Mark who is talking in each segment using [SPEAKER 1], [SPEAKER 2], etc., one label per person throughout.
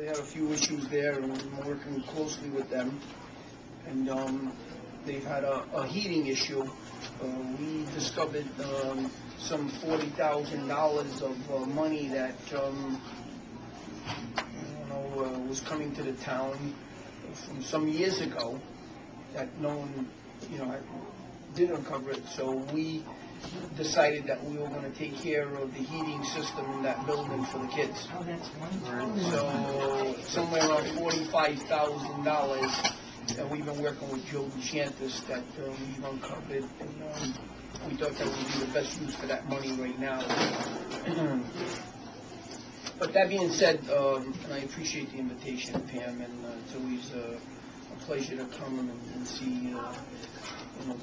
[SPEAKER 1] they had a few issues there, and we're working closely with them. And they've had a heating issue. We discovered some $40,000 of money that was coming to the town from some years ago that no one, did uncover it. So we decided that we were going to take care of the heating system in that building for the kids.
[SPEAKER 2] Oh, that's wonderful.
[SPEAKER 1] So somewhere around $45,000 that we've been working with Joe DeShantis that we've uncovered, and we thought that would be the best use for that money right now. But that being said, and I appreciate the invitation, Pam, and it's always a pleasure to come and see the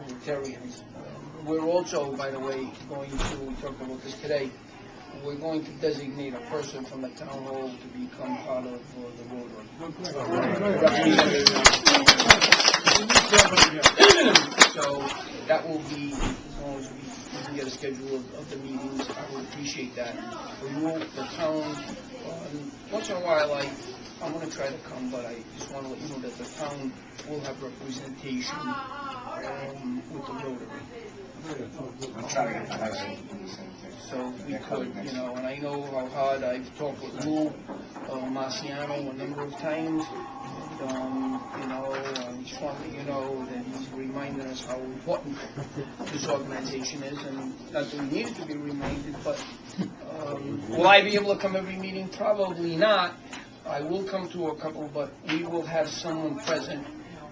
[SPEAKER 1] Rotarians. We're also, by the way, going to, we talked about this today, we're going to designate a person from the town hall to become part of the Rotary. So that will be, as long as we can get a schedule of the meetings, I would appreciate that. The town, once in a while I'm going to try to come, but I just want to let you know that the town will have representation with the Rotary.
[SPEAKER 3] I'm trying to get the house.
[SPEAKER 1] So we could, and I know how hard I've talked with Lou Marciano a number of times, and, I just want to let you know that he's reminding us how important this organization is, and not that we need it to be reminded, but will I be able to come every meeting? Probably not. I will come to a couple, but we will have someone present.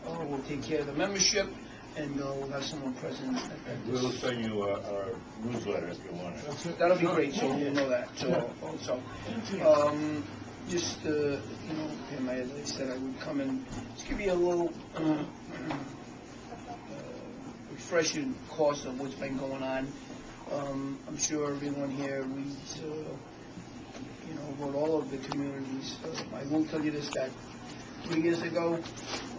[SPEAKER 1] We'll take care of the membership, and we'll have someone present.
[SPEAKER 4] We'll send you our newsletter if you want it.
[SPEAKER 1] That'll be great, so we'll know that. So, also, just, Pam, as I said, I would come and just give you a little refreshing course of what's been going on. I'm sure everyone here reads, about all of the communities. I will tell you this, that 3 years ago,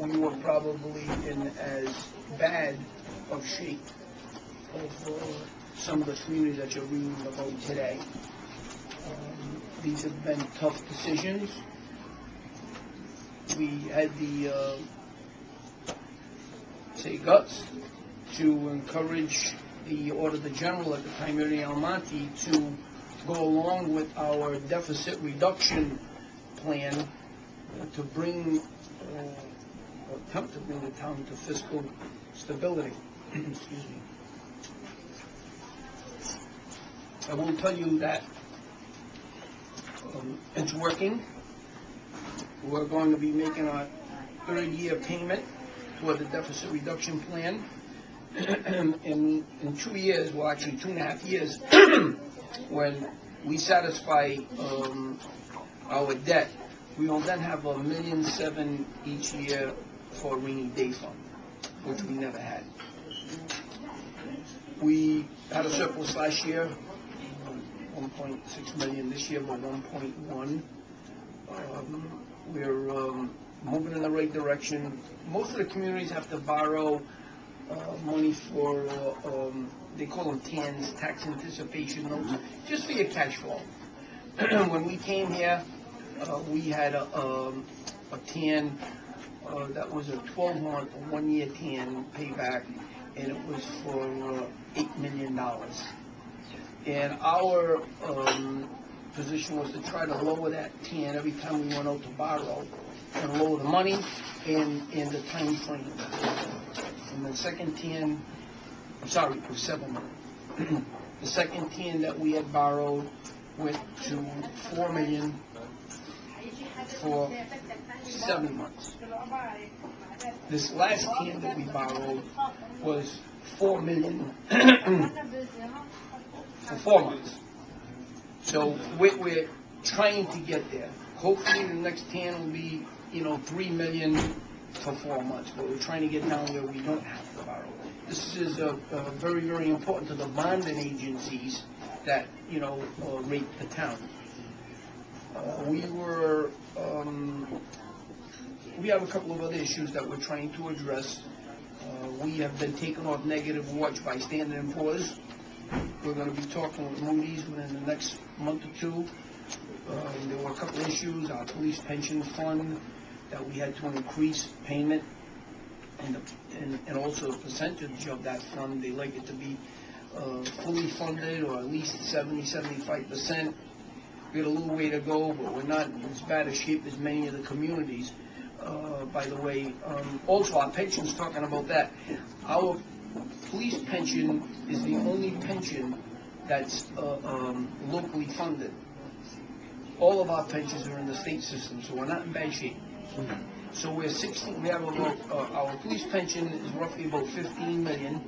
[SPEAKER 1] we were probably in as bad of shape of some of the communities that you're reading about today. These have been tough decisions. We had the, guts to encourage the Auditor General at the time, Ernie Almonte, to go along with our deficit reduction plan to bring, or attempt to bring the town to fiscal stability. Excuse me. I will tell you that it's working. We're going to be making our 3rd-year payment toward the deficit reduction plan. in 2 years, well, actually 2.5 years, when we satisfy our debt, we will then have $1.7 million each year for a rainy day fund, which we never had. We had a surplus last year, 1.6 million this year, but 1.1. We're moving in the right direction. Most of the communities have to borrow money for, they call them TANs, tax anticipation notes, just for your cash flow. When we came here, we had a TAN that was a 12-month, 1-year TAN payback, and it was for $8 million. And our position was to try to lower that TAN every time we went out to borrow, and lower the money and the time frame. And the second TAN, I'm sorry, it was 7 months. The second TAN that we had borrowed went to $4 million for 7 months. This last TAN that we borrowed was $4 million for 4 months. So we're trying to get there. Hopefully the next TAN will be, $3 million for 4 months, but we're trying to get down where we don't have to borrow. This is very, very important to the bonding agencies that, rate the town. We have a couple of other issues that we're trying to address. We have been taken off negative watch by Standard & Poor's. We're going to be talking with Moody's within the next month or two There were a couple issues, our police pension fund, that we had to increase payment, and also the percentage of that fund, they like it to be fully funded, or at least 75%. We got a little way to go, but we're not in as bad a shape as many of the communities. By the way, also our pensions, talking about that, our police pension is the only pension that's locally funded. All of our pensions are in the state system, so we're not in bad shape. So we're 16. We have about our police pension is roughly about 15 million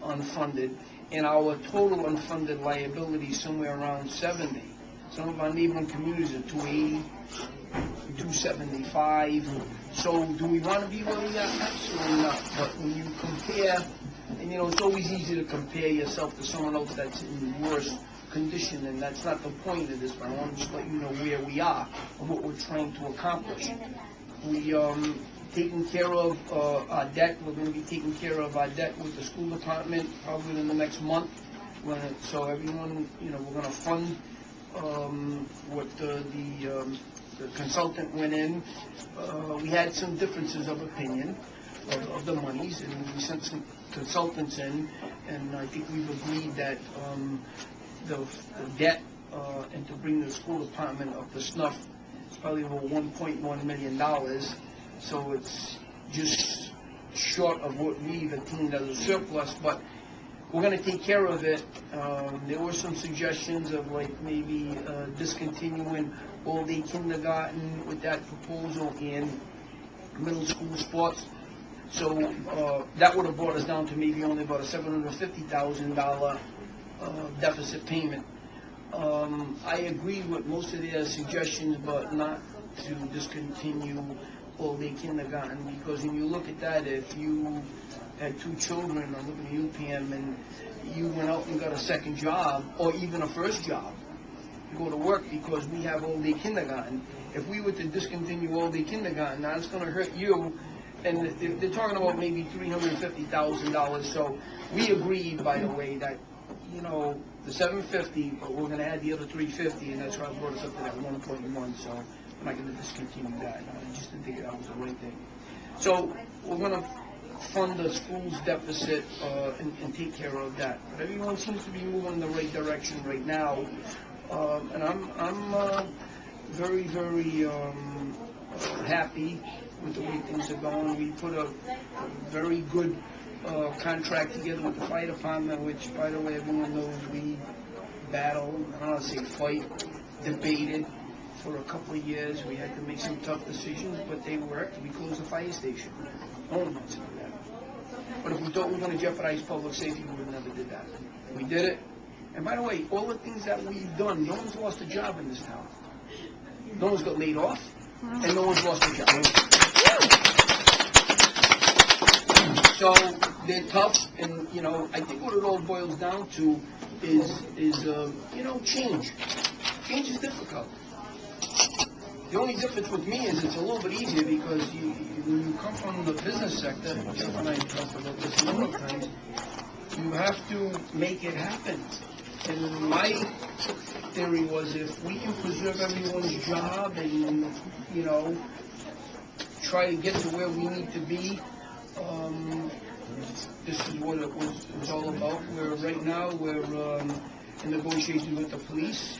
[SPEAKER 1] unfunded, and our total unfunded liability is somewhere around 70. Some of our neighboring communities are 280, 275. So do we want to be where we are? Absolutely not. But when you compare, and it's always easy to compare yourself to someone else that's in worse condition, and that's not the point of this, but I want to just let you know where we are and what we're trying to accomplish. We taking care of our debt. We're going to be taking care of our debt with the school department probably in the next month. So everyone, we're going to fund what the consultant went in. We had some differences of opinion of the monies, and we sent some consultants in, and I think we've agreed that the debt and to bring the school department up to snuff, it's probably about $1.1 million. So it's just short of what we've attained as a surplus, but we're going to take care of it. There were some suggestions of maybe discontinuing all-day kindergarten with that proposal in middle school sports. So that would have brought us down to maybe only about a $750,000 deficit payment. I agree with most of their suggestions, but not to discontinue all-day kindergarten, because when you look at that, if you had 2 children, I'm looking at you, Pam, and you went out and got a second job, or even a first job, to go to work because we have all-day kindergarten. If we were to discontinue all-day kindergarten, now it's going to hurt you, and they're talking about maybe $350,000. So we agreed, by the way, that the $750, but we're going to add the other $350, and that's why I brought us up to that 1.1. So I'm not going to discontinue that. I just didn't think that was the right thing. So we're going to fund the school's deficit and take care of that. But everyone seems to be moving in the right direction right now, and I'm very, very happy with the way things are going. We put a very good contract together with the fire department, which, by the way, everyone knows we battled, I don't want to say fight, debated for a couple of years. We had to make some tough decisions, but they worked. We closed the fire station. No one wants to do that. But if we thought we were going to jeopardize public safety, we would never did that. We did it. And by the way, all the things that we've done, no one's lost a job in this town. No one's got laid off, and no one's lost a job. So they're tough, and I think what it all boils down to is change. Change is difficult. The only difference with me is it's a little bit easier because when you come from the business sector, Jeff and I talked about this a number of times, you have to make it happen. And my theory was, if we can preserve everyone's job and, try to get to where we need to be, this is what it was all about. Right now we're in negotiations with the police,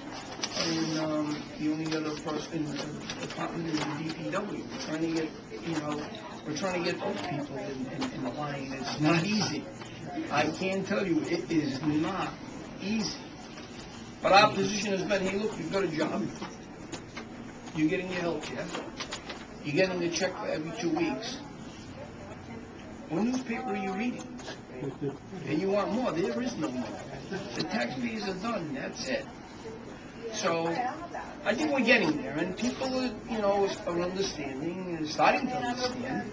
[SPEAKER 1] and the only other person in the department is the DPW. We're trying to get those people in the line. It's not easy. I can tell you, it is not easy. But our position has been, hey, look, you've got a job. You're getting your health care. You're getting a check for every 2 weeks. What newspaper are you reading? And you want more? There is no more. The taxpayers are done. That's it. So I think we're getting there, and people are understanding and starting to understand.